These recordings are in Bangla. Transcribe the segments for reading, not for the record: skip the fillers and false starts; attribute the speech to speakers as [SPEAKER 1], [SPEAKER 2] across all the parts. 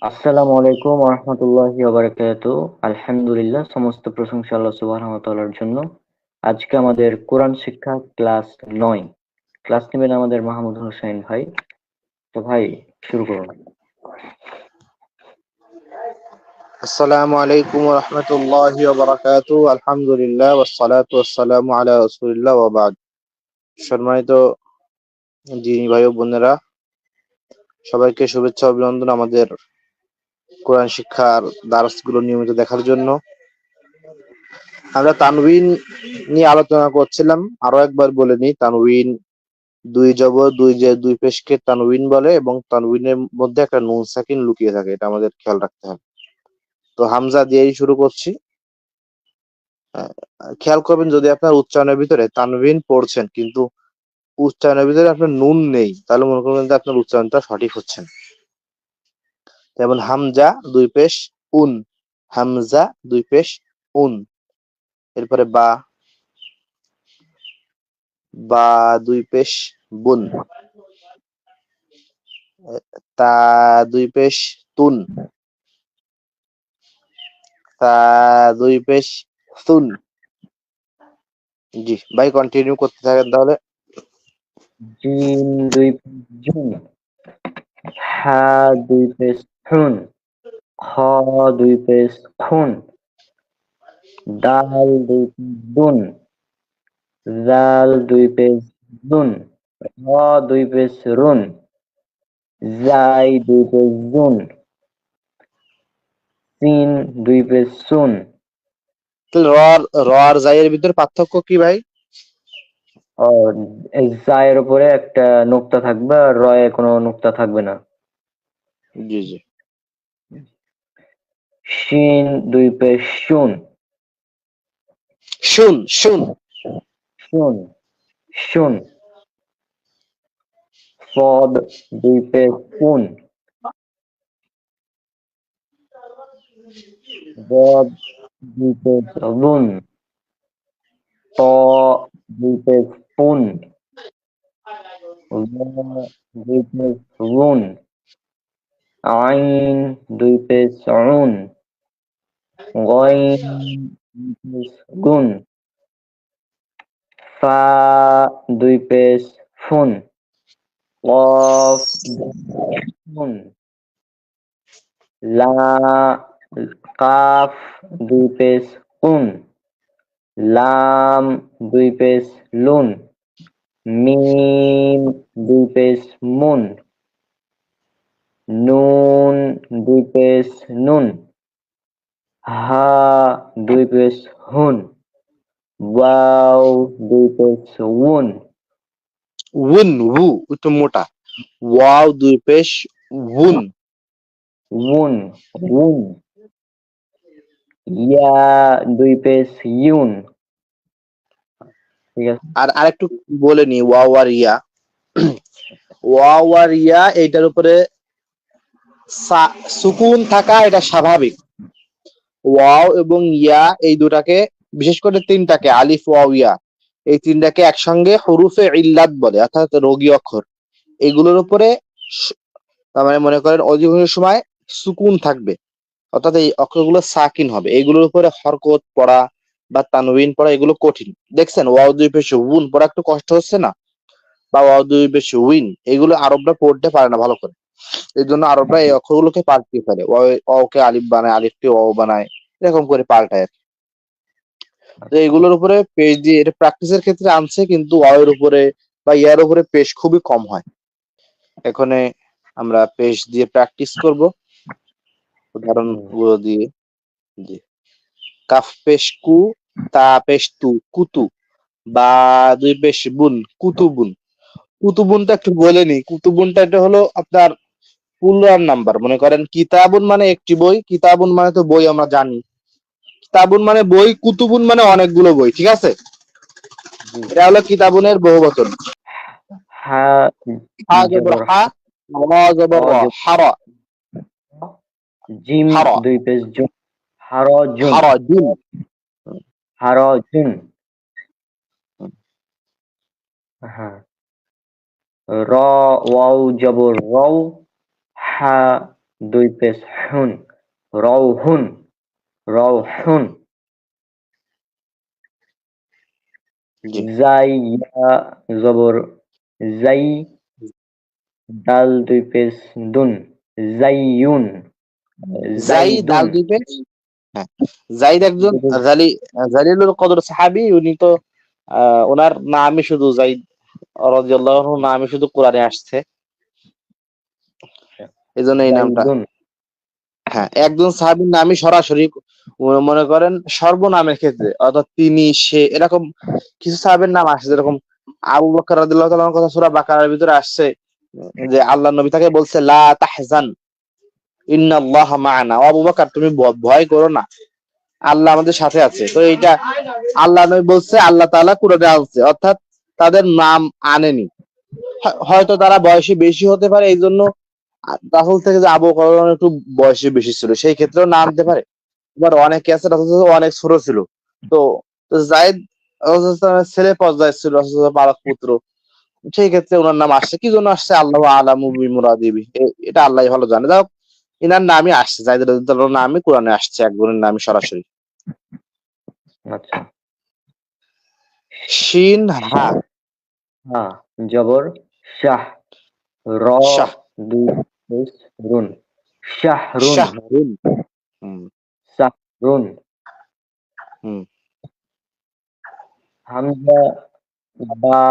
[SPEAKER 1] আসসালামু আলাইকুম ওয়া রাহমাতুল্লাহি ওয়া বারাকাতুহু। আলহামদুলিল্লাহ, সমস্ত প্রশংসা আল্লাহ সুবহানাহু ওয়া তাআলার জন্য। আজকে আমাদের কোরআন শিক্ষা ক্লাস ৯। ক্লাস নেবেন আমাদের মাহমুদ হোসেন ভাই। তো ভাই, শুরু করুন।
[SPEAKER 2] আসসালামু আলাইকুম ওয়া রাহমাতুল্লাহি ওয়া বারাকাতুহু। আলহামদুলিল্লাহ ওয়াসসালাতু ওয়াসসালামু আলা রাসূলিল্লাহ ওয়া বা'দ। সম্মানিত দিনী ভাই ও বোনেরা, সবাইকে শুভেচ্ছা ও অভিনন্দন আমাদের কোরআন শিক্ষার দারসগুলো নিয়মিত দেখার জন্য। আমরা তানউইন নিয়ে আলোচনা করছিলাম। আরো একবার বলে নিই, তানউইন দুই জবর দুই জের দুই পেশকে তানউইন বলে এবং তানউইনের মধ্যে একটা নুন সাকিন লুকিয়ে থাকে, এটা আমাদের খেয়াল রাখতে হবে। তো হামজা দিয়েই শুরু করছি। আহ, খেয়াল করবেন, যদি আপনার উচ্চারণের ভিতরে তানভিন পড়ছেন কিন্তু উচ্চারণের ভিতরে আপনার নুন নেই, তাহলে মনে করবেন যে আপনার উচ্চারণটা সঠিক হচ্ছে না। যেমন হামজা দুই পেশ উন, হামজা দুই পেশ উন। এরপরে বা, বা দুই পেশ বুন, তা দুই পেশ তুন, তা দুই পেশ সুন। জি ভাই, কন্টিনিউ করতে থাকেন তাহলে।
[SPEAKER 1] জিম দুই পেশ জুন, হা দুই পেশ হুন, খ দুই পেশ খুন, দাল দুই পেশ দুন, জাল দুই পেশ দুন, র দুই পেশ রুন, জাই দুই পেশ জুন, সিন দুই পেশ সুন।
[SPEAKER 2] তাহলে র আর জাইয়ের ভিতরে পার্থক্য কি ভাই?
[SPEAKER 1] আর এই জায়ের উপরে একটা নোক্তা থাকবে আর রয়ে কোনো নোক্তা থাকবে না।
[SPEAKER 2] জি জি।
[SPEAKER 1] শিন দুই পেশ শুন,
[SPEAKER 2] শুন শুন।
[SPEAKER 1] শুন, শুন। ফদ দুই পেশ পুন, বদ দুই পেশ রুন, ত দুই পেশ পুন, র দুই পেশ রুন, আইন দুই পেশ রুন, গইন দুই পেশ গুন, ফা দুই পেশ ফুন, কফ দুই পেশ ফুন, লা কাফ দুই পেশ কুন, লাম দুই পেশ লুন, মিম দুই পেশ মুন, নুন দুই পেশ নুন, হা দুই পেশ হুন, ওয়াও দুই পেশ উন,
[SPEAKER 2] উন উ একটু মোটা। ওয়াও দুই পেশ উন।
[SPEAKER 1] উন উন, ইয়া দুই পেশ ইউন। ঠিক আছে।
[SPEAKER 2] আর আরেকটু বলে নি, ওয়াও আর ইয়া। ওয়াও আর ইয়া এইটার উপরে সুকুন থাকা এটা স্বাভাবিক। ওয়াও এবং ইয়া এই দুটাকে, বিশেষ করে তিনটাকে, আলিফ ওয়াও ইয়া, এই তিনটাকে একসঙ্গে হরুফে ইল্লাত বলে, অর্থাৎ রোগী অক্ষর। এগুলোর উপরে তার মানে মনে করেন অধিকাংশ সময় সুকুন থাকবে, অর্থাৎ এই অক্ষরগুলো সাকিন হবে। এগুলোর উপরে হরকত পড়া বা তানউইন পড়া এগুলো কঠিন। দেখছেন, ওয়াও দুই পেশে উন পড়া একটু কষ্ট হচ্ছে না, বা ওয়াও দুই পেশে উইন, এগুলো আরবরা পড়তে পারে না ভালো করে। এই জন্য আরবরা এই অক্ষরগুলোকে পাল্টিয়ে ফেলে, ওকে আলিফ বানায়, আলিফকে ওয়াও বানায়, এরকম করে পাল্টায় আর কি। তো এগুলোর উপরে পেশ দিয়ে এটা প্র্যাকটিসের ক্ষেত্রে আনছে, কিন্তু ওয়াও এর উপরে বা ইয়ার উপরে পেশ খুবই কম হয়। এখানে আমরা পেশ দিয়ে প্র্যাকটিস করব উদাহরণ গুলো দিয়ে। জি, কাফ পেশ কু, তা পেশ তু কুতু, বা দুই পেশ বুন কুতুবুন। কুতুবুনটা একটু বলে নি, কুতুবুনটা এটা হলো আপনার প্লুরাল নাম্বার। মনে করেন কিতাবুন মানে একটি বই, কিতাবুন মানে তো বই আমরা জানি, কিতাবুন মানে বই, কুতুবুন মানে অনেকগুলো বই, ঠিক আছে। এটা হলো কিতাবুনের বহুবচন।
[SPEAKER 1] হা
[SPEAKER 2] হা জবর
[SPEAKER 1] জবর
[SPEAKER 2] হা, র জবর র, হারা।
[SPEAKER 1] জিম
[SPEAKER 2] হারা
[SPEAKER 1] দুই পেশ জুন, হার জুন,
[SPEAKER 2] হারা জুন।
[SPEAKER 1] হার জুন। হ্যাঁ। র ওয়াও জবর রও, হা দুই পেশ হুন, রওহুন, রওহুন।
[SPEAKER 2] জি।
[SPEAKER 1] জাই ইয়া জবর জাই, দাল দুই পেশ দুন, জাইয়ুন,
[SPEAKER 2] জাই
[SPEAKER 1] জাইদুন।
[SPEAKER 2] দাল দুই পেশ। হ্যাঁ, জাইদ একজন জালিলুল কদর সাহাবী, উনি তো ওনার নামই শুধু জাইদ রাদিয়াল্লাহু আনহু, নামই শুধু কোরআনে আসছে, এজন্য এই নামটা।
[SPEAKER 1] জাইদুন।
[SPEAKER 2] হ্যাঁ, একজন সাহাবীর নামই সরাসরি মনে করেন সর্বনামের ক্ষেত্রে, অর্থাৎ তিনি, সে, এরকম কিছু সাহাবীর নাম আসছে, যেরকম আবু বকর রাদিয়াল্লাহু তাআলার কথা সূরা বাকারার ভিতরে আসছে যে আল্লাহ নবী তাকে বলছে লা তাহজান ইন্নাল্লাহা মা'ানা, ও আবু বকর তুমি ভয় করো না, আল্লাহ আমাদের সাথে আছে। তো এইটা আল্লাহ নবী বলছে, আল্লাহ তাআলা কুরআনে আনছে, অর্থাৎ তাদের নাম আনেনি। হয়তো তারা বয়সে বেশি হতে পারে, এই জন্য রাসূল থেকে যে আবু বকর একটু বয়সে বেশি ছিল, সেই ক্ষেত্রেও না আনতে পারে। এবার অনেকে আছে রাসূল অনেক ছোট ছিল, তো যায়েদ রাসূলের ছেলে পর্যায়ে ছিল, রাসূলের পালক পুত্র, সেই ক্ষেত্রে ওনার নাম আসছে। কি জন্য আসছে আল্লাহু আ'লামু বিমুরাদিহি, এটা আল্লাহই ভালো জানে। যাই হোক, এনার নামই আসছে, যায়েদ রাদিয়াল্লাহু আনহুর নামই কোরআনে আসছে, একজনের নামই সরাসরি।
[SPEAKER 1] আচ্ছা।
[SPEAKER 2] শিন হা,
[SPEAKER 1] হা জবর শাহ, র
[SPEAKER 2] শাহ,
[SPEAKER 1] দুই পেশ রুন, শাহরুন,
[SPEAKER 2] শাহরুন। হুম,
[SPEAKER 1] শাহরুন।
[SPEAKER 2] হুম।
[SPEAKER 1] হামজা বা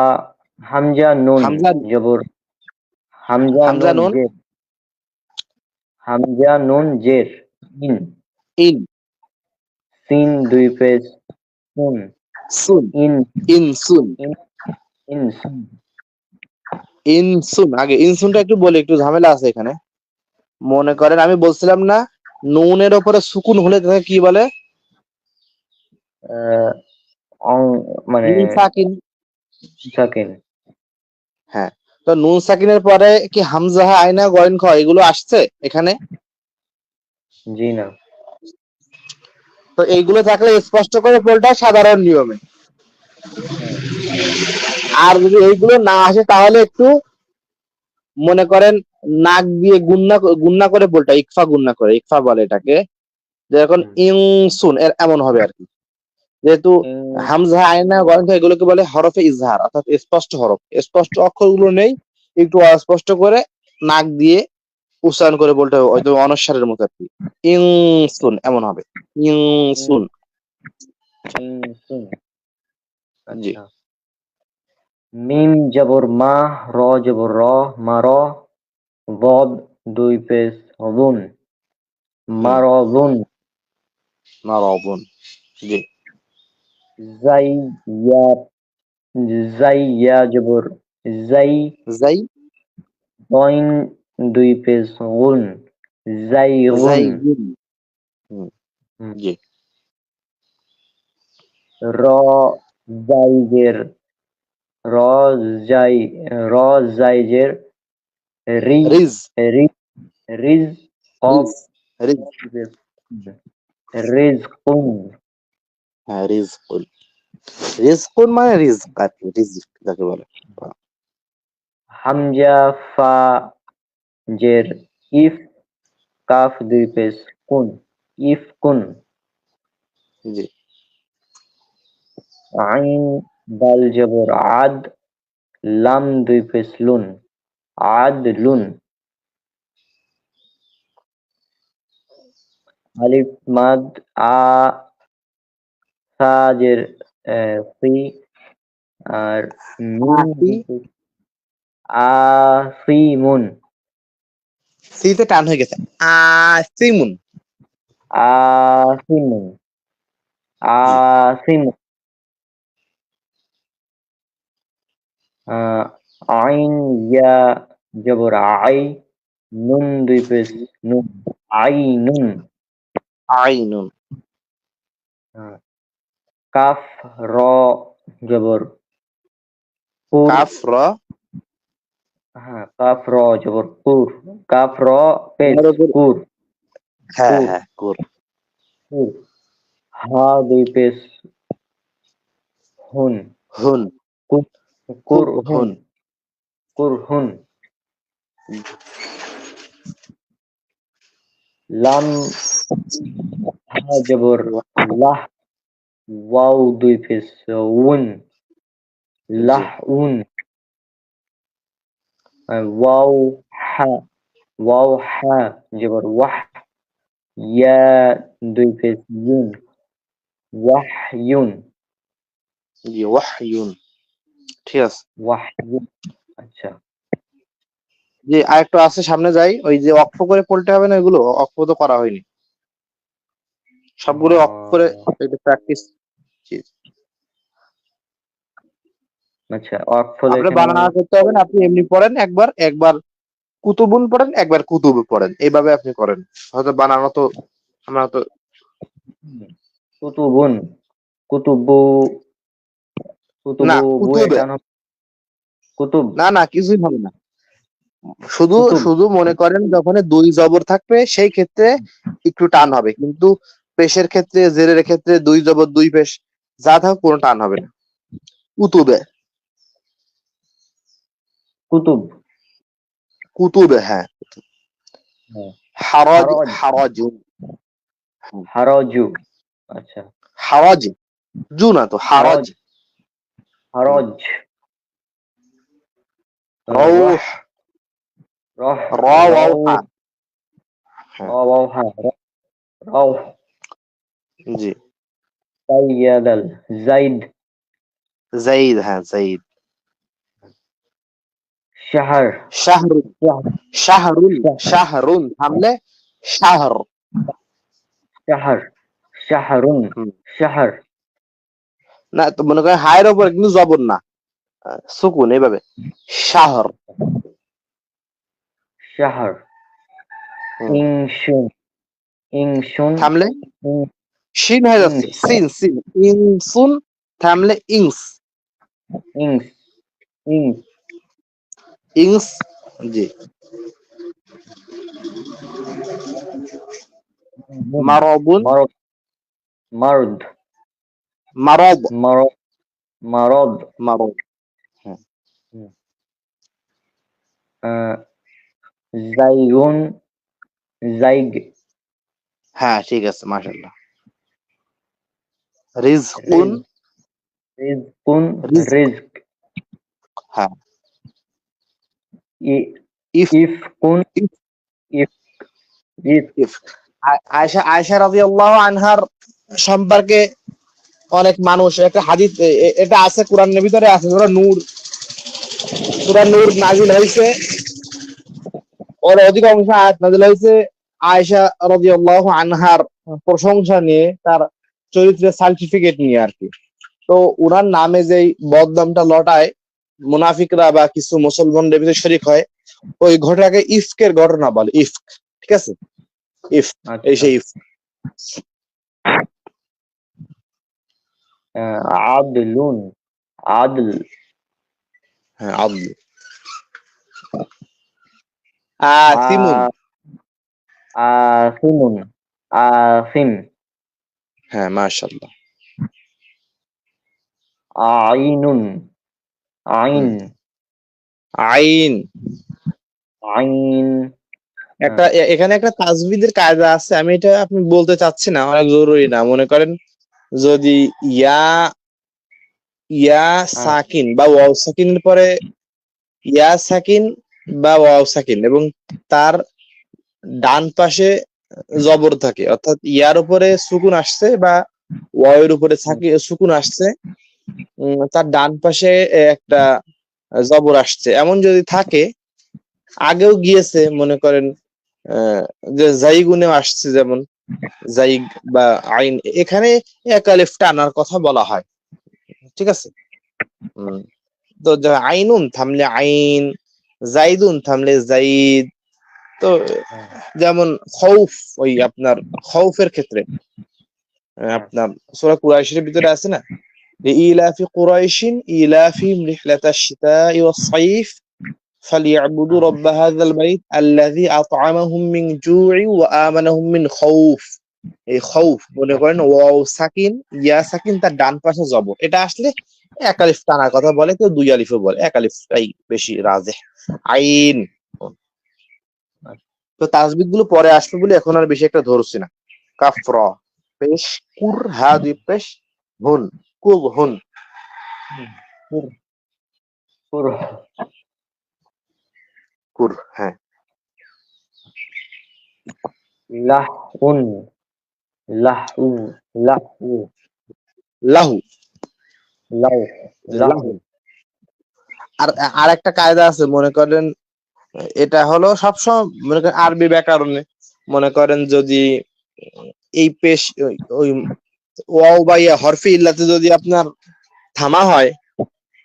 [SPEAKER 1] হামজা নুন
[SPEAKER 2] হামজা,
[SPEAKER 1] জবর হামজা
[SPEAKER 2] হামজা
[SPEAKER 1] নুন
[SPEAKER 2] নুন,
[SPEAKER 1] জের, হামজা নুন জের, ইন,
[SPEAKER 2] ইন,
[SPEAKER 1] সিন দুই পেশ সুন,
[SPEAKER 2] সুন,
[SPEAKER 1] ইন,
[SPEAKER 2] ইনসুন,
[SPEAKER 1] ইন, ইন সুন।
[SPEAKER 2] ইনসুন। আগে ইনসুনটা একটু বলি, একটু ঝামেলা আছে এখানে। মনে করেন আমি বলছিলাম না, নুনের ওপরে সুকুন হলে তাকে কি বলে?
[SPEAKER 1] আহ, মানে
[SPEAKER 2] নুন সাকিন।
[SPEAKER 1] সাকিন।
[SPEAKER 2] হ্যাঁ, তো নুন সাকিনের পরে কি হামজা, আইনা, গয়েন, খ এগুলো আসছে এখানে?
[SPEAKER 1] জি না।
[SPEAKER 2] তো এইগুলো থাকলে স্পষ্ট করে বলটা সাধারণ নিয়মে।
[SPEAKER 1] হ্যাঁ।
[SPEAKER 2] আর যদি এইগুলো না আসে তাহলে একটু মনে করেন নাক দিয়ে গুন্না গুন্না করে বলটা, ইকফা গুন্না করে, ইকফা বলে এটাকে, যেরকম
[SPEAKER 1] হুম।
[SPEAKER 2] ইনসুন এর এমন হবে আর কি। যেহেতু হামজা, আয়না, গয়েন এগুলোকে বলে হরফে ইজহার, অর্থাৎ স্পষ্ট হরফ, স্পষ্ট অক্ষরগুলো নেই, একটু অস্পষ্ট করে নাক দিয়ে উচ্চারণ করে বলতে হবে, হয়তো অনস্বরের মতো আর কি। ইনসুন এমন হবে, ইনসুন।
[SPEAKER 1] সুন।
[SPEAKER 2] জি।
[SPEAKER 1] আচ্ছা। মিম জবর মা, র জবর র, মার, বদ দুই পেশ বুন,
[SPEAKER 2] হুম,
[SPEAKER 1] মারবুন।
[SPEAKER 2] মারাবুন। জি।
[SPEAKER 1] জাই ইয়া, জাই ইয়া জবর জাই,
[SPEAKER 2] যাই,
[SPEAKER 1] গইন দুই পেশ গুন, জাইগুন।
[SPEAKER 2] যাইগুন। হুম,
[SPEAKER 1] হুম।
[SPEAKER 2] জি।
[SPEAKER 1] র জাইজের, র জাই, র জাইজের রি,
[SPEAKER 2] রিজ,
[SPEAKER 1] রি, রিজ, কফ
[SPEAKER 2] রিজ, রিজ।
[SPEAKER 1] রিজকুন।
[SPEAKER 2] হ্যাঁ, রিজকুন। রিজকুন মানে রিজক আর কি, রিজক যাকে বলে।
[SPEAKER 1] হামজা ফা জের ইফ, কাফ দুই পেশ কুন, ইফ কুন।
[SPEAKER 2] জি।
[SPEAKER 1] আইন দাল জবর আদ, লাম দুই পেশ লুন, আদ লুন। আলিফ মাদ আ, সাজের ফি, আর মিম
[SPEAKER 2] আফি,
[SPEAKER 1] দুই পেশ আসিমুন,
[SPEAKER 2] সিতে টান হয়ে গেছে, আসিমুন।
[SPEAKER 1] আসিমুন,
[SPEAKER 2] জি।
[SPEAKER 1] আসিমুন। আইন ইয়া জবর আই, নুন দুই পেশ নুন, আই নুন।
[SPEAKER 2] আইনুন।
[SPEAKER 1] কাফ র জবর কুর,
[SPEAKER 2] কাফ র,
[SPEAKER 1] হ্যাঁ কাফ র জবর কুর, কাফ র পেশ
[SPEAKER 2] এর উপর,
[SPEAKER 1] কুর,
[SPEAKER 2] হ্যাঁ
[SPEAKER 1] কুর,
[SPEAKER 2] হ্যাঁ, কুর।
[SPEAKER 1] কুর। হা দুই পেশ হুন,
[SPEAKER 2] হুন,
[SPEAKER 1] কুর, কুর
[SPEAKER 2] কুর
[SPEAKER 1] হুন,
[SPEAKER 2] হুন।
[SPEAKER 1] কুর হুন। লাম হা জবর লাহ, ওয়াও দুই পেশ উন,
[SPEAKER 2] জি
[SPEAKER 1] লাহ উন, ওয়াও হা, ওয়াও হা জবর ওয়াহ, ইয়া দুই পেশ ইউন, ওয়াহইউন,
[SPEAKER 2] জি ওয়াহইউন। ঠিক আছে।
[SPEAKER 1] ওয়াহইউন। আচ্ছা।
[SPEAKER 2] যে আরেকটা আছে, সামনে যাই। ওই যে অক্ষ করে পড়তে হবে না, এগুলো অক্ষ তো করা হয়নি, সবগুলো অক্ষ করে
[SPEAKER 1] আহ,
[SPEAKER 2] একটু প্র্যাকটিস।
[SPEAKER 1] আচ্ছা, অক্ফ
[SPEAKER 2] আপনি
[SPEAKER 1] এখানে
[SPEAKER 2] বানানা করতে হবে না, আপনি এমনি পড়েন, একবার একবার কুতুবুন পড়েন, একবার কুতুব পড়েন, এইভাবে আপনি করেন। হয়তো বানানো তো আমরা তো
[SPEAKER 1] কুতুবুন, কুতুবু,
[SPEAKER 2] না
[SPEAKER 1] কুতুবু বু
[SPEAKER 2] কুতুবে,
[SPEAKER 1] টান হবে, কুতুব,
[SPEAKER 2] না না কিছুই হবে না। শুধু
[SPEAKER 1] কুতুব।
[SPEAKER 2] শুধু মনে করেন যখন দুই জবর থাকবে সেই ক্ষেত্রে একটু টান হবে, কিন্তু পেশের ক্ষেত্রে, জেরের ক্ষেত্রে দুই জবর দুই পেশ যা থাক কোনো টান হবে না। কুতুবে,
[SPEAKER 1] কুতুব।
[SPEAKER 2] কুতুবে, হ্যাঁ।
[SPEAKER 1] হ্যাঁ।
[SPEAKER 2] হারাজ,
[SPEAKER 1] হারজ,
[SPEAKER 2] হারাজুন,
[SPEAKER 1] হারজু। আচ্ছা।
[SPEAKER 2] হারাজ, জু না তো, হারাজ।
[SPEAKER 1] হারজ, হারজ। রহ,
[SPEAKER 2] রৌহ,
[SPEAKER 1] রহ,
[SPEAKER 2] র ওয়াও
[SPEAKER 1] রৌ,
[SPEAKER 2] হা। হ্যাঁ,
[SPEAKER 1] ওয়াও হা, রও।
[SPEAKER 2] জি।
[SPEAKER 1] সাইয়াদাল, জাইদ,
[SPEAKER 2] জাইদ, হ্যাঁ জাইদ।
[SPEAKER 1] শাহর,
[SPEAKER 2] শাহরুন, শাহরুন, শাহরুন থামলে শাহর।
[SPEAKER 1] শাহর, শাহরুন,
[SPEAKER 2] হুম।
[SPEAKER 1] শাহর,
[SPEAKER 2] না তো মনে করেন হায়ের ওপরে কিন্তু জবর না, সুকুন এইভাবে, শাহর।
[SPEAKER 1] শাহর।
[SPEAKER 2] হুম।
[SPEAKER 1] ইংশুন, ইংশুন,
[SPEAKER 2] থামলে
[SPEAKER 1] ইং-
[SPEAKER 2] শিন হয়ে যাচ্ছে,
[SPEAKER 1] ইংস,
[SPEAKER 2] সিন সিন, ইনসুন থামলে ইংস,
[SPEAKER 1] ইংস, ইংস।
[SPEAKER 2] ইংস। জি। মারবুন,
[SPEAKER 1] মারদ, মারদ,
[SPEAKER 2] মারব,
[SPEAKER 1] মারদ, মারদ।
[SPEAKER 2] মারব। হুম।
[SPEAKER 1] আহ, জাইগুন, জাইগ,
[SPEAKER 2] হ্যাঁ ঠিক আছে, মাশাআল্লাহ। রিজকুন,
[SPEAKER 1] রিজ, রিজকুন,
[SPEAKER 2] রিজক,
[SPEAKER 1] রিজক,
[SPEAKER 2] হ্যাঁ।
[SPEAKER 1] ই-
[SPEAKER 2] ইফ,
[SPEAKER 1] ইফকুন,
[SPEAKER 2] ইফ,
[SPEAKER 1] ইফ, ইফ।
[SPEAKER 2] ইফ। আয়েশা, আয়েশা রাদিয়াল্লাহু আনহার সম্পর্কে অনেক মানুষ একটা হাদিস, এটা আছে কোরআনের ভিতরে আছে, সূরা নূর, সূরা নূর নাযিল হয়েছে, ওর অধিকাংশ আয়াত নাযিল হয়েছে আয়েশা রাদিয়াল্লাহু আনহার প্রশংসা নিয়ে, তার চরিত্রের সার্টিফিকেট নিয়ে আর কি। তো উনার নামে যেই বদনামটা লটায় মুনাফিকরা বা কিছু মুসলমানদের ভিতরে শরিক হয়, ওই ঘটনাকে ইফকের ঘটনা বলে, ইফক। ঠিক আছে, ইফ, এই
[SPEAKER 1] আচ্ছা।
[SPEAKER 2] সেই ইফ।
[SPEAKER 1] আদলুন, আদল,
[SPEAKER 2] হ্যাঁ, আদল। আসিমুন,
[SPEAKER 1] আসিমুন, আসিম,
[SPEAKER 2] হ্যাঁ মাশাআল্লাহ।
[SPEAKER 1] আইনুন, আইন,
[SPEAKER 2] হুম। আইন।
[SPEAKER 1] আইন।
[SPEAKER 2] একটা এখানে একটা তাজবিদের কায়দা আছে, আমি এটা আপনি বলতে চাচ্ছি না, অনেক জরুরি না। মনে করেন যদি ইয়া, ইয়া সাকিন বা ওয়াও সাকিনের পরে ইয়া সাকিন বা ওয়াও সাকিন এবং তার ডান পাশে জবর থাকে, অর্থাৎ ইয়ার উপরে সুকুন আসছে বা ওয়াও এর উপরে সুকুন আসছে, তার ডান পাশে একটা জবর আসছে, এমন যদি থাকে, আগেও গিয়েছে মনে করেন যে জাইগুনেও আসছে, যেমন জাইগ বা আইন, এখানে এক আলিফ টানার কথা বলা হয়। ঠিক আছে। হম। তো আইনুন থামলে আইন, জাইদুন থামলে জাইদ। তো যেমন খৌফ, ওই আপনার খৌফের ক্ষেত্রে আপনার সূরা কুরাইশের ভিতরে আছে না, ইলাফি কুরাইশিন ইলাফিহিম রিহলাতাশ শিতাই ওয়াস সাইফ ফালিয়াবুদু রাব্ব হাযাল বাইত আল্লাযী আত'আমাহুম মিন জু'ইন ওয়া আমানাহুম মিন খাউফ। এই খাউফ মনে করেন ওয়াও সাকিন, ইয়া সাকিন, তার ডান পাশে জবর, এটা আসলে এক আলিফ টানার কথা বলে, কেউ দুই আলিফও বলে, এক আলিফটাই বেশি রাজেহ। আইন। তো তাসবিদ গুলো পরে আসবে বলে এখন আর বেশি একটা ধরছি না। কাফ র পেশ কুর, হা দুই পেশ, হুন, কুব হুন।
[SPEAKER 1] কুর কুর
[SPEAKER 2] কুর, হ্যাঁ।
[SPEAKER 1] লাহুন লাহু লাহু
[SPEAKER 2] লাহু,
[SPEAKER 1] লাউ লাহু।
[SPEAKER 2] লাহু। আর আর একটা কায়দা আছে, মনে করেন এটা হলো সবসময় মনে করেন আরবি ব্যাকরণে, মনে করেন যদি এই পেশ ওই ওয়াও বা ইয়া হরফে ইল্লাতে যদি আপনার থামা হয়,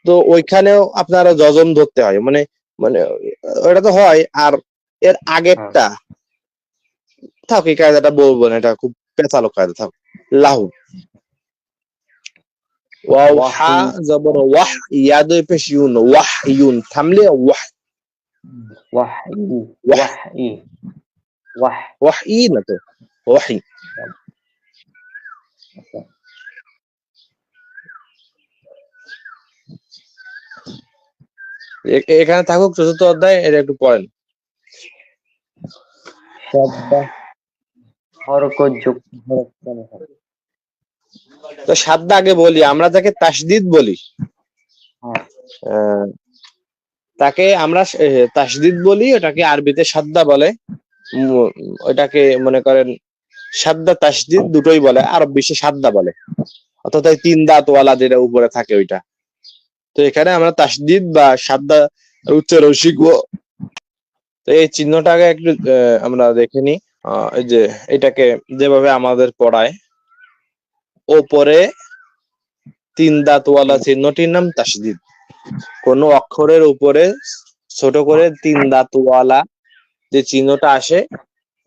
[SPEAKER 2] তো ওইখানেও আপনারা যজম ধরতে হয়, মানে মানে ওটা তো হয়। আর এর
[SPEAKER 1] হ্যাঁ,
[SPEAKER 2] আগেরটা থাক, এই কায়দাটা বলবো না, এটা খুব পেঁচালো কায়দা, থাক। লাহু, ওয়াও হা
[SPEAKER 1] ওয়াহি
[SPEAKER 2] জবর ওয়াহ, ইয়া দুই পেশ ইউন, ওয়াহ ইউন, থামলে ওয়াহ,
[SPEAKER 1] ওয়াহি
[SPEAKER 2] ওয়াহ,
[SPEAKER 1] ওয়াহি ওয়াহ।
[SPEAKER 2] ওয়াহ ই না তো, ওয়াহি।
[SPEAKER 1] আচ্ছা,
[SPEAKER 2] এখানে থাকুক চতুর্থ অধ্যায়, এটা একটু পড়েন।
[SPEAKER 1] শাদ্দা হরকত যুক্ত হরফ কেন হয়?
[SPEAKER 2] তো সাদ্দা আগে বলি, আমরা যাকে তাসদিদ বলি,
[SPEAKER 1] হ্যাঁ,
[SPEAKER 2] আহ, তাকে আমরা তাসদিদ বলি, ওটাকে আরবিতে সাদ্দা বলে। উম, ওটাকে মনে করেন সাদ্দা তাসদিদ দুটোই বলে, আরব বিশ্বে সাদ্দা বলে, অর্থাৎ ওই তিন দাঁতওয়ালা যেটা উপরে থাকে ওইটা। তো এখানে আমরা তাসদিদ বা সাদ্দা উচ্চারণ শিখবো। তো এই চিহ্নটাকে একটু আমরা দেখে নিই। এই যে এটাকে যেভাবে আমাদের পড়ায়, ওপরে তিন দাঁতওয়ালা চিহ্নটির নাম তাসদিদ। কোন অক্ষরের উপরে ছোট করে তিন দাঁতওয়ালা যে চিহ্নটা আসে,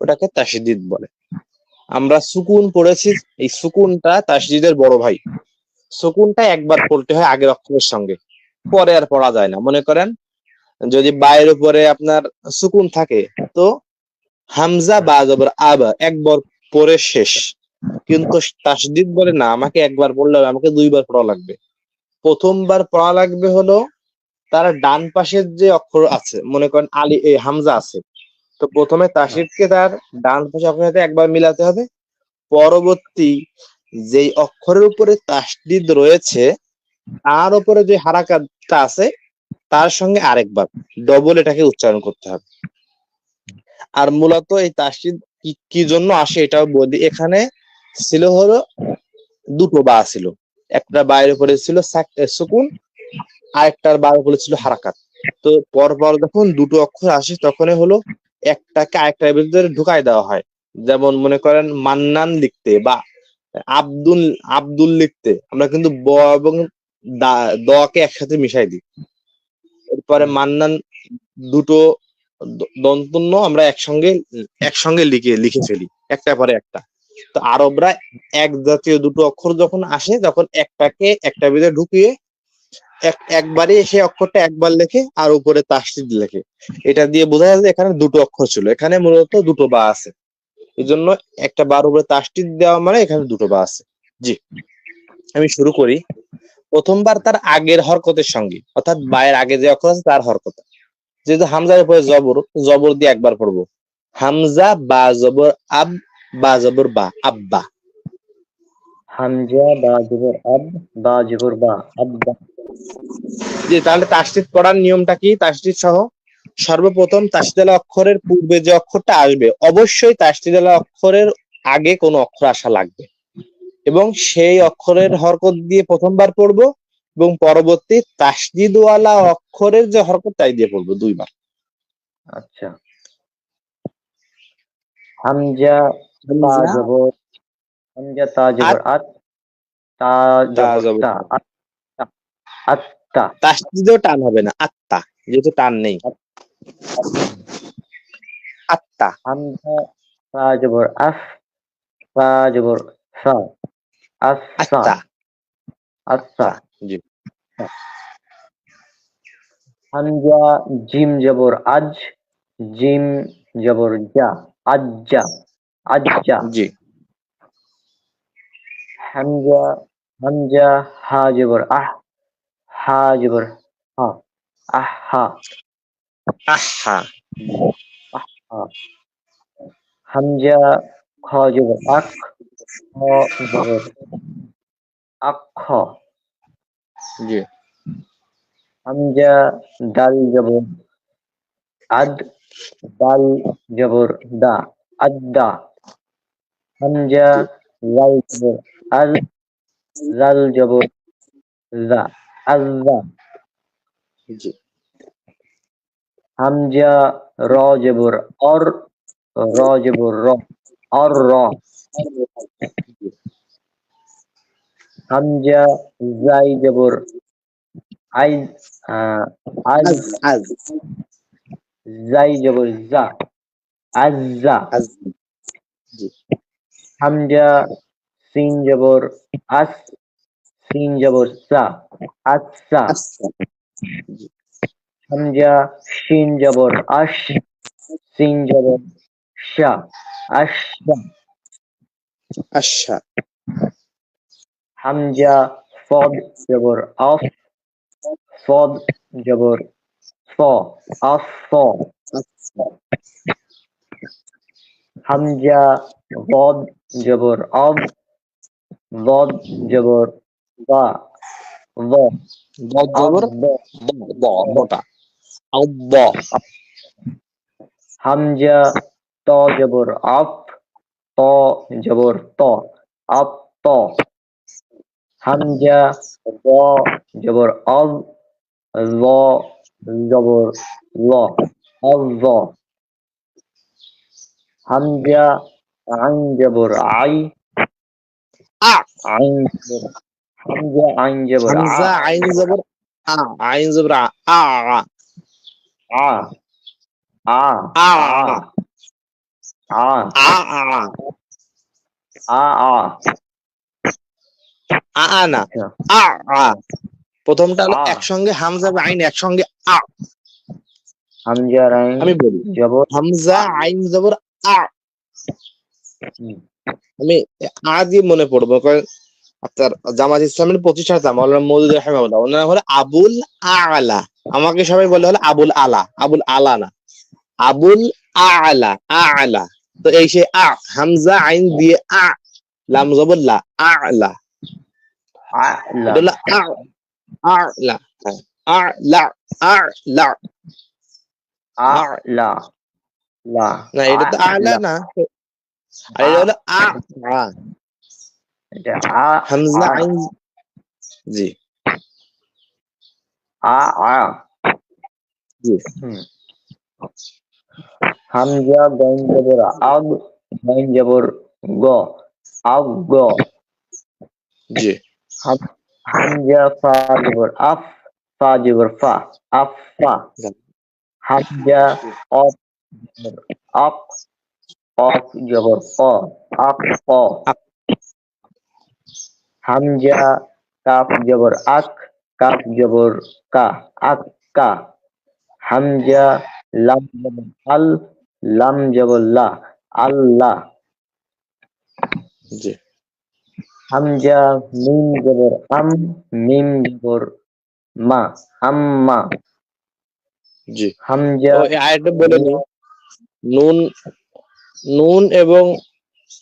[SPEAKER 2] ওটাকে তাসদিদ বলে। আমরা সুকুন পড়েছি, এই সুকুনটা তাসদিদের বড় ভাই। সুকুনটা একবার পড়তে হয় আগের অক্ষরের সঙ্গে, পরে আর পড়া যায় না। মনে করেন যদি বায়ের উপরে আপনার সুকুন থাকে, তো হামজা বা জবর আবা একবার পড়ে শেষ। কিন্তু তাসদিদ বলে না, আমাকে একবার পড়লে হবে, আমাকে দুইবার পড়া লাগবে। প্রথমবার পড়া লাগবে হলো তার ডান পাশের যে অক্ষর আছে, মনে করেন আলি এই হামজা আছে, তো প্রথমে তাসদিদকে তার ডান পাশে অক্ষরের সাথে একবার মিলাতে হবে। পরবর্তী যেই অক্ষরের উপরে তাসদিদ রয়েছে, তার উপরে যে হারাকাতটা আছে, তার সঙ্গে আরেকবার ডবল এটাকে উচ্চারণ করতে হবে। আর মূলত এই তাসদিদ কি কি জন্য আসে এটাও বলি। এখানে ছিল হলো দুটো বা ছিল, একটা বায়ের উপরে ছিল সুকুন, আরেকটার বায়ের উপরে ছিল হারাকাত। তো পরপর যখন দুটো অক্ষর আসে, তখনই হলো একটাকে আরেকটার ভিতরে ঢুকাই দেওয়া হয়। যেমন মনে করেন মান্নান লিখতে বা আব্দুল আব্দুল লিখতে আমরা কিন্তু ব এবং দকে একসাথে মিশাই দিই। এরপরে মান্নান দুটো দন্তন্য আমরা একসঙ্গে একসঙ্গে লিখে ফেলি, একটা পরে একটা। তো আরবরা এক জাতীয় দুটো অক্ষর যখন আসে, তখন একটাকে একটা ভিতরে ঢুকিয়ে একবারে সে অক্ষরটা একবার লেখে আর উপরে তাসদিদ লেখে। এটা দিয়ে বোঝা যায় যে এখানে দুটো অক্ষর ছিল, এখানে মূলত দুটো বা আছে। এই জন্য একটা বার উপরে তাসদিদ দেওয়া মানে এখানে দুটো বা আছে। জি, আমি শুরু করি। প্রথমবার তার আগের হরকতের সঙ্গে, অর্থাৎ বায়ের আগে যে অক্ষর আছে তার হরকত। যেহেতু হামজার উপরে জবর, জবর দিয়ে একবার পড়বো। হামজা বা জবর আব, বা জবর বা, আব্বা।
[SPEAKER 1] হামজা বা জবর আব বা জবর বা আব্বা।
[SPEAKER 2] যে তাহলে তাসদিদ পড়ার নিয়মটা কি, তাসদিদ সহ সর্বপ্রথম তাসদিদ অক্ষরের পূর্বে যে অক্ষরটা আসবে, অবশ্যই তাসদিদ অক্ষরের আগে কোনো অক্ষর আসা লাগবে, এবং সেই অক্ষরের হরকত দিয়ে প্রথমবার পড়বো, এবং পরবর্তী তাসদিদওয়ালা অক্ষরের যে হরকত তাই দিয়ে পড়বো দুইবার।
[SPEAKER 1] আচ্ছা, হামজা তা
[SPEAKER 2] হামজা
[SPEAKER 1] জবর হামজা তা জবর
[SPEAKER 2] আত,
[SPEAKER 1] আত, তা
[SPEAKER 2] তা
[SPEAKER 1] জবর
[SPEAKER 2] জবর
[SPEAKER 1] তা
[SPEAKER 2] তা।
[SPEAKER 1] আত্তা আত্তা
[SPEAKER 2] তাসদিদেও টান হবে না, আত্মা, যেহেতু টান নেই। আত্মা,
[SPEAKER 1] হামজা তা জবর আফ, তা জবর সা, আসা
[SPEAKER 2] আত্মা,
[SPEAKER 1] আসা।
[SPEAKER 2] আত্মা। জি,
[SPEAKER 1] হামজা জিম জবর আজ, জিম জবর যা, আজ্জা আজ্জা।
[SPEAKER 2] জি।
[SPEAKER 1] হামজা হামজা হা জবর আহ, হা জবর হা, আহা
[SPEAKER 2] আহা,
[SPEAKER 1] আহা। হামজা খ জবর আক, খ জবর আক্ষ।
[SPEAKER 2] জি
[SPEAKER 1] হামজা দাল জবর আদ, দাল জবর দা, আদ্দা। হামজা
[SPEAKER 2] জি
[SPEAKER 1] লাল জবর আল, লাল জবর জা, আজ্জা।
[SPEAKER 2] জি
[SPEAKER 1] হামজা র জবর অর, র জবর র, অর র। হামজা জাই জবর আই, আজ,
[SPEAKER 2] আজ আজ
[SPEAKER 1] জাই জবর জা, আজ্জা।
[SPEAKER 2] আজ জি
[SPEAKER 1] হামজা সিন জবর আস, সিন জবর সা, আচ্ছা।
[SPEAKER 2] আচ্ছা
[SPEAKER 1] হামজা শিন জবর আশ, সিন জবর শা, আশা।
[SPEAKER 2] আচ্ছা
[SPEAKER 1] হামজা ফদ জবর অফ, ফদ জবর ফ, অফ ফ। হামজা বদ জবর অব, বদ জবর বা, ব,
[SPEAKER 2] বদ
[SPEAKER 1] অব
[SPEAKER 2] জবর
[SPEAKER 1] ব।
[SPEAKER 2] দ মোটা আউদ
[SPEAKER 1] হামজা ত জবর আপ, ত জবর ত, আপ ত। হামজা র জবর অব, ল জবর ল, অব। হামজা আইন জবর আই,
[SPEAKER 2] আ
[SPEAKER 1] আইন জবর, হামজা আইন জবর আ,
[SPEAKER 2] হামজা আইন জবর আ আইন জবর আ আ
[SPEAKER 1] আ, আ,
[SPEAKER 2] আ
[SPEAKER 1] আ, আ,
[SPEAKER 2] আ আ
[SPEAKER 1] আ, আ।
[SPEAKER 2] আ না
[SPEAKER 1] আচ্ছা,
[SPEAKER 2] আ আ প্রথমটা হলো
[SPEAKER 1] আ।
[SPEAKER 2] একসঙ্গে হামজা বা আইন একসঙ্গে আ
[SPEAKER 1] হামজা আইন
[SPEAKER 2] আমি বলি
[SPEAKER 1] জবর
[SPEAKER 2] হামজা
[SPEAKER 1] আ।
[SPEAKER 2] আইন জবর আ
[SPEAKER 1] হুম,
[SPEAKER 2] আমি আ দিয়ে মনে পড়বো কারণ আপনার জামাত ইসলামের প্রতিষ্ঠাতা মাওলানা মওদুদ রাহিমাহুল্লাহ ওনার হলো আবুল আলা আমাকে সবাই বলে হলো আবুল আলা না আবুল আলা আলা তো এই সে আ হামজা আইন দিয়ে আ লাম জবর লা আলা
[SPEAKER 1] আলা,
[SPEAKER 2] এটা হলো আলা আলা আলা
[SPEAKER 1] আলা, লা,
[SPEAKER 2] না এটা তো আলা
[SPEAKER 1] আলা।
[SPEAKER 2] না আর
[SPEAKER 1] আ,
[SPEAKER 2] এটা হলো আ
[SPEAKER 1] এটা আ,
[SPEAKER 2] হামজা
[SPEAKER 1] আ,
[SPEAKER 2] আইন জি
[SPEAKER 1] আ, আ।
[SPEAKER 2] জি
[SPEAKER 1] হুম। হামজা গইন জবর আগ, গইন জবর গ, আগ গ।
[SPEAKER 2] জি
[SPEAKER 1] হামজা ফা জবর আফ, ফা জবর ফা, আফা। হামজা অফ জবর আক, অফ জবর ক, আক ক। হামজা কাফ জবর আক, কাফ জবর কা, আক কা। হামজা লাম জবর আল, লাম জবর লা, আল্লাহ।
[SPEAKER 2] জি
[SPEAKER 1] হামজা মিম জবর আম, মিম জবর মা, আম্মা।
[SPEAKER 2] জি
[SPEAKER 1] হামজা
[SPEAKER 2] ও আরেকটা বলে নি নুন নুন এবং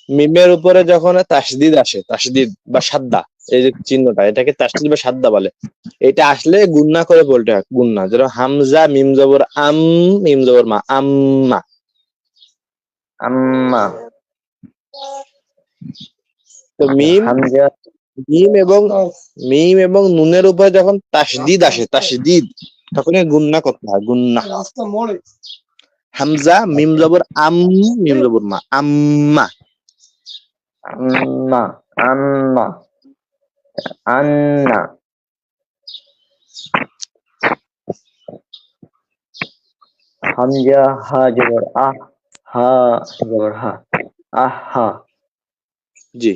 [SPEAKER 2] মিমের উপরে যখন তাসদিদ আসে তাসদিদ বা সাদ্দা এই যে চিহ্নটা এটাকে তাসদিদ বা সাদ্দা বলে এটা আসলে গুন্না করে বলতে হয় গুন্না যেন হামজা মিম জবর আম মিম জবর মা আম্মা
[SPEAKER 1] আম্মা।
[SPEAKER 2] তো
[SPEAKER 1] আচ্ছা, হামজা
[SPEAKER 2] মিম এবং নুনের উপরে যখন তাসদিদ আসে তাসদিদ তখন গুন্না করতে হয় গুন্না হামজা মিম জবর আম মিম জবর মা আম্মা
[SPEAKER 1] আম্মা, আম্মা, আন্না। হামজা হা জবর আহ, হা জবর হা, আহা।
[SPEAKER 2] জি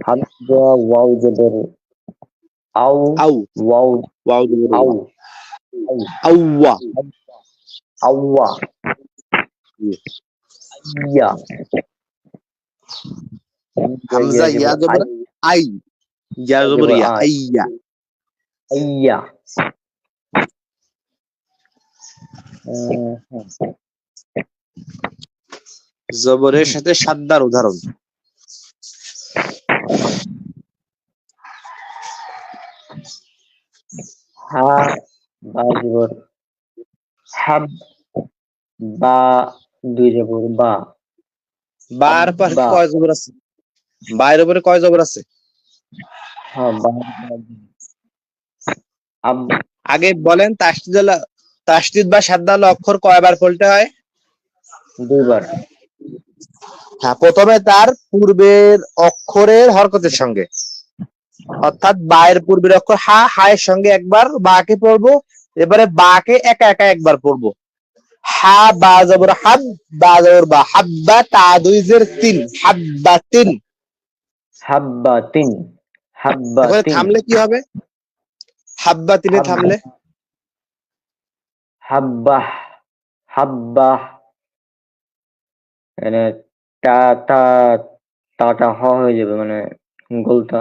[SPEAKER 1] হামজা ওয়াও জবর আউ,
[SPEAKER 2] আউ
[SPEAKER 1] ওয়াও
[SPEAKER 2] ওয়াও জবর
[SPEAKER 1] আউ,
[SPEAKER 2] ওয়া
[SPEAKER 1] আউ,
[SPEAKER 2] আউয়া
[SPEAKER 1] আউয়া।
[SPEAKER 2] জি
[SPEAKER 1] ইয়া। হামজা ইয়া
[SPEAKER 2] হামজা ইয়া
[SPEAKER 1] জবর
[SPEAKER 2] জবর
[SPEAKER 1] আই,
[SPEAKER 2] আই ইয়া
[SPEAKER 1] ইয়া
[SPEAKER 2] জবর
[SPEAKER 1] জবর
[SPEAKER 2] ইয়া
[SPEAKER 1] আই,
[SPEAKER 2] আইয়া
[SPEAKER 1] ইয়া। হুম,
[SPEAKER 2] জবরের সাথে সাদ্দার উদাহরণ।
[SPEAKER 1] হা বা জবর হাব, বা দুই জবর বা,
[SPEAKER 2] বার পর
[SPEAKER 1] হাব্বা।
[SPEAKER 2] কয় জবর আছে? বায়ের উপরে কয় জবর আছে?
[SPEAKER 1] হ্যাঁ বা, আব,
[SPEAKER 2] আগে বলেন তাসদিদ বা সাদ্দাল অক্ষর কয়বার পড়তে হয়?
[SPEAKER 1] দুইবার।
[SPEAKER 2] হ্যাঁ, প্রথমে তার পূর্বের অক্ষরের হরকতের সঙ্গে, অর্থাৎ বায়ের পূর্বের অক্ষর হা, হায়ের সঙ্গে একবার বাকে পড়বো, এবারে বাকে একা একা একবার পড়বো। হা বা জবর হাব, বা জবর বা, হাব্বা তা দুই জের তিন, হাব্বা তিন।
[SPEAKER 1] হাব্বা তিন, হাব্বা
[SPEAKER 2] এখানে
[SPEAKER 1] তিন,
[SPEAKER 2] থামলে কি হবে? হাব্বা তিনে
[SPEAKER 1] হাব,
[SPEAKER 2] থামলে
[SPEAKER 1] হাব্বাহ, হাব্বাহ। মানে টা টা টাটা হ হয়ে যাবে, মানে গোলটা।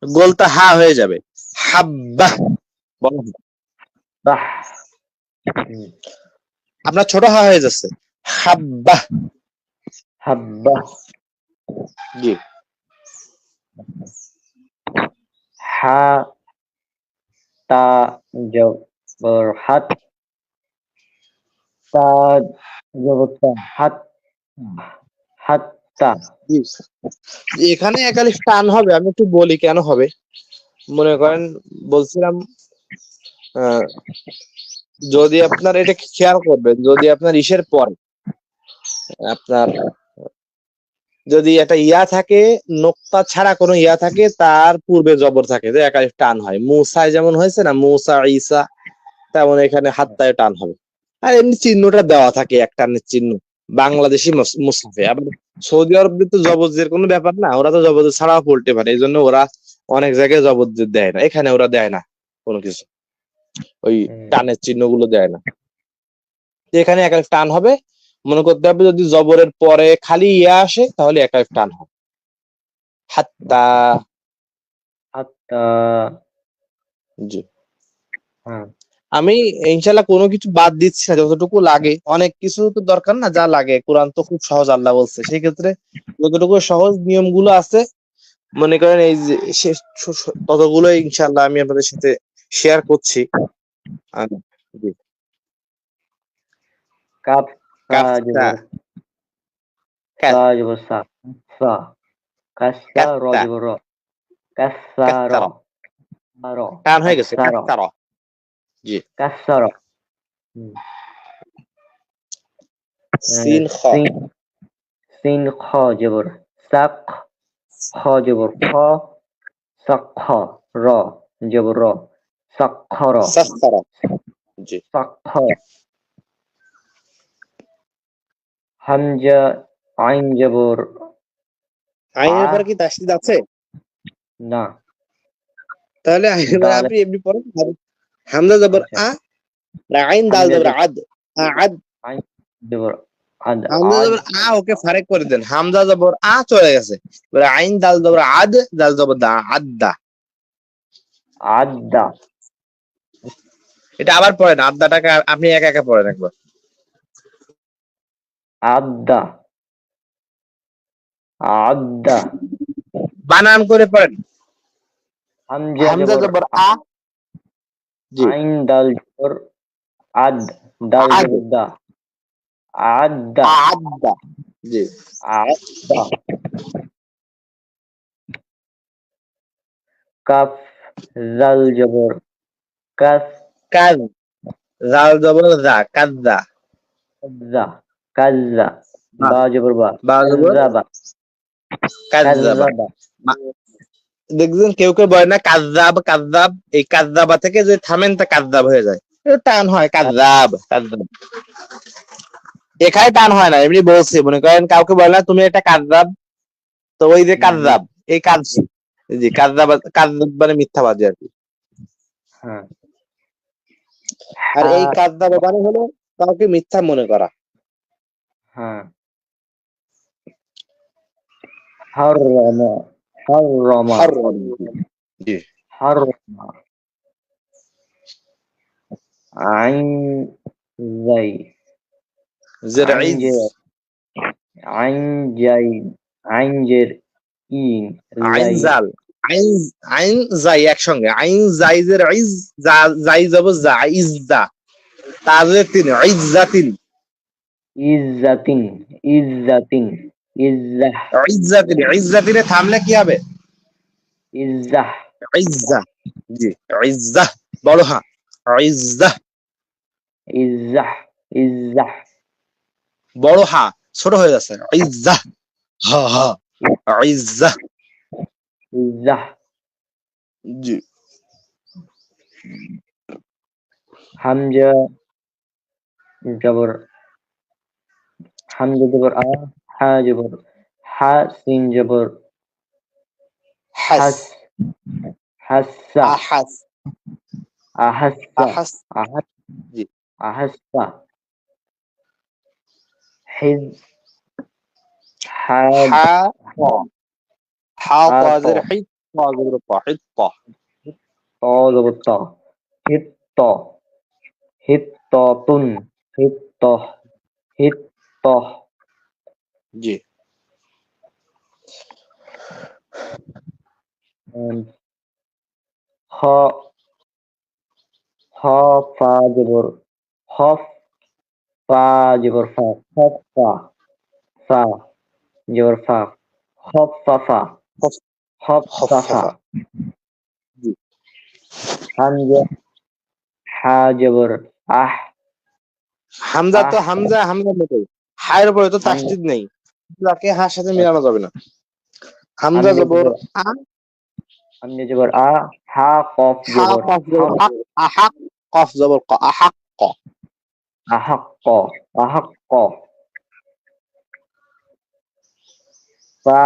[SPEAKER 2] গোলটা হা হয়ে যাবে। হাব্বা বলেন।
[SPEAKER 1] বাহ। হুম,
[SPEAKER 2] আপনার ছোট হা হয়ে যাচ্ছে। হাব্বা।
[SPEAKER 1] হাব্বাহ।
[SPEAKER 2] জি।
[SPEAKER 1] হা তা জবর হাত, তা জবর তা, হাত, হাত্তা।
[SPEAKER 2] জি। এখানে একালিফ টান হবে, আমি একটু বলি কেন হবে। মনে করেন বলছিলাম, আহ, যদি আপনার এটা খেয়াল করবেন, যদি আপনার ইসের পরে আপনার যদি একটা ইয়া থাকে, নোক্তা ছাড়া কোনো ইয়া থাকে, তার পূর্বে জবর থাকে, যে একালিফ টান হয়। মুসায় যেমন হয়েছে না, মুসা ঈসা, তেমন এখানে হাত্তায় টান হবে। আর এমনি চিহ্নটা দেওয়া থাকে, এক টানের চিহ্ন বাংলাদেশি মুসলিমে। আবার সৌদি আরবে তো জবরদের কোনো ব্যাপার না, ওরা তো জবরদের ছাড়াও পড়তে পারে, এই জন্য ওরা অনেক জায়গায় জবরদের দেয় না, এখানে ওরা দেয় না কোনো কিছু, ওই টানের চিহ্ন গুলো দেয় না। এখানে একালিফ টান হবে, মনে করতে হবে যদি জবরের পরে খালি ইয়া আসে তাহলে একালিফ টান হবে। হাত্তা।
[SPEAKER 1] হাত্তা।
[SPEAKER 2] জি।
[SPEAKER 1] হ্যাঁ।
[SPEAKER 2] আমি ইনশাল্লাহ কোনো কিছু বাদ দিচ্ছি না, যতটুকু লাগে। অনেক কিছু তো দরকার না, যা লাগে। কোরআন তো খুব সহজ, আল্লাহ বলছে। সেই ক্ষেত্রে যতটুকু সহজ নিয়মগুলো আছে, মনে করেন এই যে ততগুলো ইনশাল্লাহ আমি আপনাদের সাথে শেয়ার করছি। জি।
[SPEAKER 1] কাপ সা
[SPEAKER 2] কাফতা,
[SPEAKER 1] জবর সা জবর সা, সা, কাসা র
[SPEAKER 2] কাত্তা,
[SPEAKER 1] জবর র, কাসা র,
[SPEAKER 2] কাত্তারা।
[SPEAKER 1] র,
[SPEAKER 2] টান হয়ে গেছে,
[SPEAKER 1] কাসা র,
[SPEAKER 2] কাত্তারা। জি।
[SPEAKER 1] কাসা র। হুম।
[SPEAKER 2] সিন খ।
[SPEAKER 1] সিন, সিন খ জবর সাক, খ জবর খ, সাক্ষ, র জবর র, সাক্ষর,
[SPEAKER 2] সাখতারা। জি।
[SPEAKER 1] সাক্ষ। হামজা আইন জবর আ,
[SPEAKER 2] আইনের পরে কি তাসদিদ আছে?
[SPEAKER 1] না।
[SPEAKER 2] তাহলে আইনের পরে
[SPEAKER 1] দাল,
[SPEAKER 2] আপনি এমনি পড়েন। হামজা জবর
[SPEAKER 1] আচ্ছা।
[SPEAKER 2] আ, আইন দাল
[SPEAKER 1] হামজা
[SPEAKER 2] জবর
[SPEAKER 1] জবর
[SPEAKER 2] আদ, আদ।
[SPEAKER 1] আইন জবর আদ,
[SPEAKER 2] হামজা
[SPEAKER 1] আদ,
[SPEAKER 2] জবর আ ওকে ফারেক করে দেন, হামজা জবর আ চলে গেছে। এবারে আইন দাল জবর আদ, দাল জবর দা, আদ্দা।
[SPEAKER 1] আদা,
[SPEAKER 2] এটা আবার পড়েন, আদ্দাটাকে আপনি একা একা পড়েন একবার।
[SPEAKER 1] আদা, আদা।
[SPEAKER 2] বানান করে পড়েন।
[SPEAKER 1] হামজা
[SPEAKER 2] হামজা
[SPEAKER 1] জবর
[SPEAKER 2] জবর আ। জি।
[SPEAKER 1] আইন দাল জবর আদ, দাল
[SPEAKER 2] আদ,
[SPEAKER 1] জবর দা, আদা,
[SPEAKER 2] আদ্দা। জি।
[SPEAKER 1] আদা। কাফ জাল জবর কাস,
[SPEAKER 2] কাজ, জাল জবর জা, কাজ্জা।
[SPEAKER 1] কাজ্জা, কাজ্জা।
[SPEAKER 2] বা,
[SPEAKER 1] বা জবর বা,
[SPEAKER 2] বা জবর
[SPEAKER 1] কাজ্জাবা,
[SPEAKER 2] কাজ্জাবা।
[SPEAKER 1] কাজ্জাবা।
[SPEAKER 2] দেখছেন কেউ কেউ বলে না কাজ্জাব, কাজ্জাব। এই কাজ্জাবা থেকে যে থামেন তা কাজ্জাব হয়ে যায়, এটা টান হয় কাজ্জাব, কাজ্জাব। এখানে টান হয় না, এমনি বলছি। মনে করেন কাউকে বলে না তুমি একটা কাজ্জাব, তো ওই যে কাজ্জাব, এই কাজ, জি কাজ্জাব, কাজ্জাব মানে মিথ্যাবাদী আর কি।
[SPEAKER 1] হ্যাঁ।
[SPEAKER 2] আর
[SPEAKER 1] হা,
[SPEAKER 2] এই কাজ্জাব মানে হলো কাউকে মিথ্যা মনে করা।
[SPEAKER 1] হ্যাঁ। হাররামা, হাররামা,
[SPEAKER 2] হারাম। জি।
[SPEAKER 1] হাররামা। আইন জাই, আইন
[SPEAKER 2] জারঈজ,
[SPEAKER 1] জের, আইন জাই, আইন জের ইন,
[SPEAKER 2] আইন
[SPEAKER 1] লাই,
[SPEAKER 2] জাল, আইন আইন জাই একসঙ্গে, আইন জাই জারঈজ, জাই যাব জা, ইজ্জা, তাজে তিন, ইজ্জাতিন,
[SPEAKER 1] ইজ্জাতিন, ইজ্জাতিন, ইজ্জাহ,
[SPEAKER 2] ইজ্জাতিন, ইজ্জাতিনে থামলে কি হবে?
[SPEAKER 1] ইজ্জাহ,
[SPEAKER 2] ইজ্জা, জি, ইজ্জা, বড় হা, ইজ্জা,
[SPEAKER 1] ইজ্জাহ, ইজ্জাহ,
[SPEAKER 2] বড় হা, ছোট হয়ে যাচ্ছে, ইজ্জা, হা হা, ইজ্জা,
[SPEAKER 1] ইজ্জাহ,
[SPEAKER 2] জি,
[SPEAKER 1] হামজা জবর, হামজা জবর আ, হা জবর হা, সিন জবর
[SPEAKER 2] হাস,
[SPEAKER 1] হাস, হাসসা,
[SPEAKER 2] আহাস,
[SPEAKER 1] আহাসসা,
[SPEAKER 2] আহাস,
[SPEAKER 1] আহাস,
[SPEAKER 2] জি,
[SPEAKER 1] আহাসসা, হিজ, হাদ,
[SPEAKER 2] হা ত, হা
[SPEAKER 1] হাত,
[SPEAKER 2] তাজের হিত, তাজের ত, হিত ত,
[SPEAKER 1] ত জবর ত, হিত্ত, হিত্ততুন, হিত্তহ, হিত্তহ,
[SPEAKER 2] জি,
[SPEAKER 1] খ, খ, ফা জবর খফ, ফা জবর ফা, খফা, ফা জবর ফা, খফাফা, খফাফা,
[SPEAKER 2] খফফা, জি,
[SPEAKER 1] হামজা, হা জবর আহ,
[SPEAKER 2] হামজা তো
[SPEAKER 1] আহ,
[SPEAKER 2] হামজা, হামজার মতোই, হায়ের উপরে তো
[SPEAKER 1] হামজা,
[SPEAKER 2] তাসদিদ নেই, তাকে হার সাথে মেলানো যাবে না। হামজা
[SPEAKER 1] হামজা
[SPEAKER 2] জবর
[SPEAKER 1] জবর,
[SPEAKER 2] আ,
[SPEAKER 1] হামজা জবর আ, হা কফ
[SPEAKER 2] হা
[SPEAKER 1] জবর
[SPEAKER 2] কফ জবর
[SPEAKER 1] হক,
[SPEAKER 2] হাক, আহাক, কফ জবর ক, আহাক ক,
[SPEAKER 1] আহাক্ক, আহাক্ক, ফা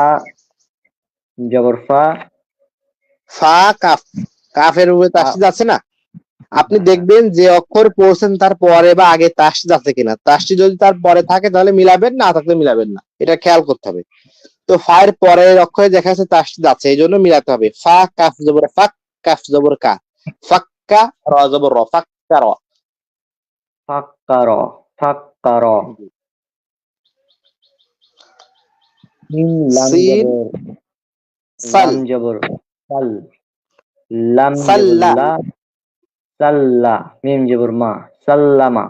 [SPEAKER 1] জবর ফা,
[SPEAKER 2] ফা কাফ, কাফের উপরে
[SPEAKER 1] ফা,
[SPEAKER 2] তাসদিদ আছে না? আপনি দেখবেন যে অক্ষর পড়ছেন তার পরে বা আগে তাসদিদ আছে কিনা, তাসদিদ যদি তার পরে থাকে তাহলে মিলাবেন, না থাকলে মিলাবেন না, এটা খেয়াল করতে হবে। তো ফায়ের পরের অক্ষরে দেখা যাচ্ছে তাসদিদ আছে, এই জন্য মিলাতে হবে। ফা কাফ জবর ফাক, কাফ জবর কা, ফাক্কা, র জবর র, ফাক্কা র,
[SPEAKER 1] ফাক্কার, ফাক্কার, মিম লাম
[SPEAKER 2] সিন
[SPEAKER 1] জবর,
[SPEAKER 2] ফাল,
[SPEAKER 1] লাম জবর সাল, লাম জবর
[SPEAKER 2] সাল্লা,
[SPEAKER 1] লা, সাল্লা, মিম জবর মা, সাল্লামা,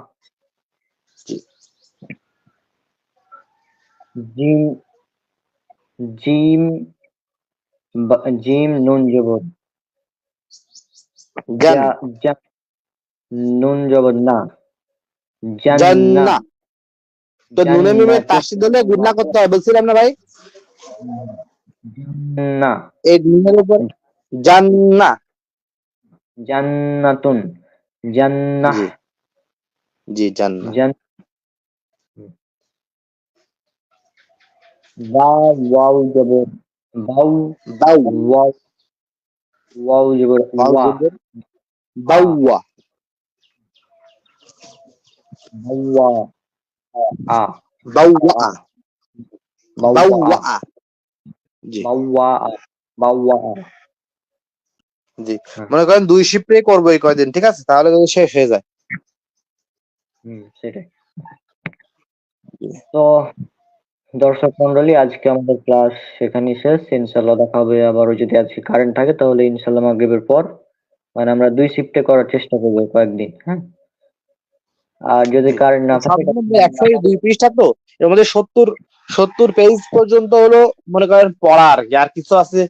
[SPEAKER 1] জিম, জিম, জিম নুন জবর
[SPEAKER 2] জান,
[SPEAKER 1] জা, জা, নুন জবর না, জান্না,
[SPEAKER 2] জান্না। তো নুনে মিমে
[SPEAKER 1] জান্নাতুন,
[SPEAKER 2] তাসদিদ হলে গুণনা করতে হয়, বলছিলাম না ভাই?
[SPEAKER 1] না,
[SPEAKER 2] এই নুনের উপর জান্না,
[SPEAKER 1] জান্নাতুন, জান্নাহ,
[SPEAKER 2] জি, জি, জান্না,
[SPEAKER 1] জান, বা, ওয়াও জবর বাউ,
[SPEAKER 2] দাউ,
[SPEAKER 1] ওয়াও, ওয়াও জবর
[SPEAKER 2] বাউ
[SPEAKER 1] ওয়া,
[SPEAKER 2] জবর
[SPEAKER 1] আ,
[SPEAKER 2] বাউয়া,
[SPEAKER 1] বাউয়া, আ,
[SPEAKER 2] বাউয়া,
[SPEAKER 1] বাউয়া,
[SPEAKER 2] বাউয়া, জি,
[SPEAKER 1] বাউয়া, বাউয়া,
[SPEAKER 2] জি।
[SPEAKER 1] হ্যাঁ,
[SPEAKER 2] মনে করেন 2 শিফটে করবো এই কয়দিন, ঠিক আছে? তাহলে যদি শেষ হয়ে যায়।
[SPEAKER 1] সেটাই। তো দর্শক মন্ডলী, আজকে আমাদের ক্লাস সেখানেই শেষ। ইনশাল্লাহ দেখা হবে আবারও, যদি আজকে কারেন্ট থাকে তাহলে ইনশাল্লাহ মাগরিবের পর। মানে আমরা 2 শিফটে করার চেষ্টা করবো কয়েকদিন, হ্যাঁ। আর যদি
[SPEAKER 2] জি।
[SPEAKER 1] কারেন্ট না থাকে
[SPEAKER 2] সবগুলো 102 পৃষ্ঠা তো, এর মধ্যে 70 পেজ পর্যন্ত হলো মনে করেন পড়া আর কি, আর কিছু আছে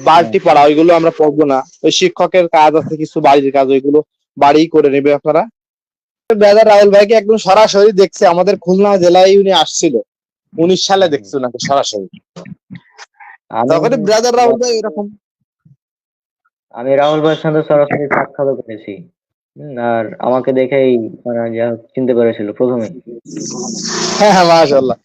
[SPEAKER 2] বাড়তি পড়া, ওইগুলো আমরা পড়বো না। ওই শিক্ষকের কাজ আছে কিছু বাড়ির কাজ, ওইগুলো বাড়ি করে নেবে আপনারা। ব্রাদার রাহুল ভাইকে একদম সরাসরি দেখছে, আমাদের খুলনা জেলায় উনি আসছিল 19 সালে, দেখছে ওনাকে সরাসরি।
[SPEAKER 1] আমি
[SPEAKER 2] তখন ব্রাদার রাহুল ভাই এরকম,
[SPEAKER 1] আমি রাহুল ভাইয়ের সাথে সরাসরি সাক্ষাৎ করেছি। আর আমাকে দেখেই মানে যা হোক চিনতে পেরেছিল প্রথমেই।
[SPEAKER 2] হ্যাঁ হ্যাঁ, মাশাআল্লাহ।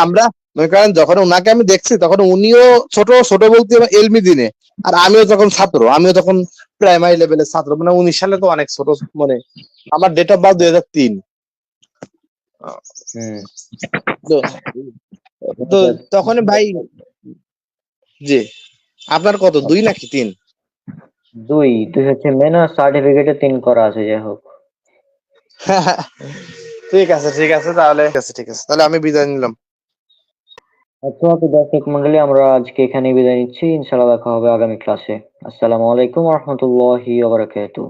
[SPEAKER 2] আমরা মনে করেন যখন ওনাকে আমি দেখছি তখন উনিও ছোট ছোট বলতে এলমি দিনে, আর আমিও তখন ছাত্র, আমিও তখন প্রাইমারি লেভেলের ছাত্র, মানে 19 সালে তো অনেক ছোট, মানে আমার ডেট অফ বার্থ 2003।
[SPEAKER 1] হুম।
[SPEAKER 2] তো তো তখন ভাই, জি, আপনার কত, 2 নাকি 3?
[SPEAKER 1] দুই, দুই হচ্ছে মেন, আর সার্টিফিকেটে 3 করা আছে, যাই হোক।
[SPEAKER 2] ঠিক আছে তাহলে আমি বিদায় নিলাম।
[SPEAKER 1] আচ্ছা তো দর্শক মন্ডলী, আমরা আজকে এখানেই বিদায় নিচ্ছি। ইনশাআল্লাহ দেখা হবে আগামী ক্লাসে। আসসালামু আলাইকুম ওয়া রাহমাতুল্লাহি ওয়া বারাকাতুহু।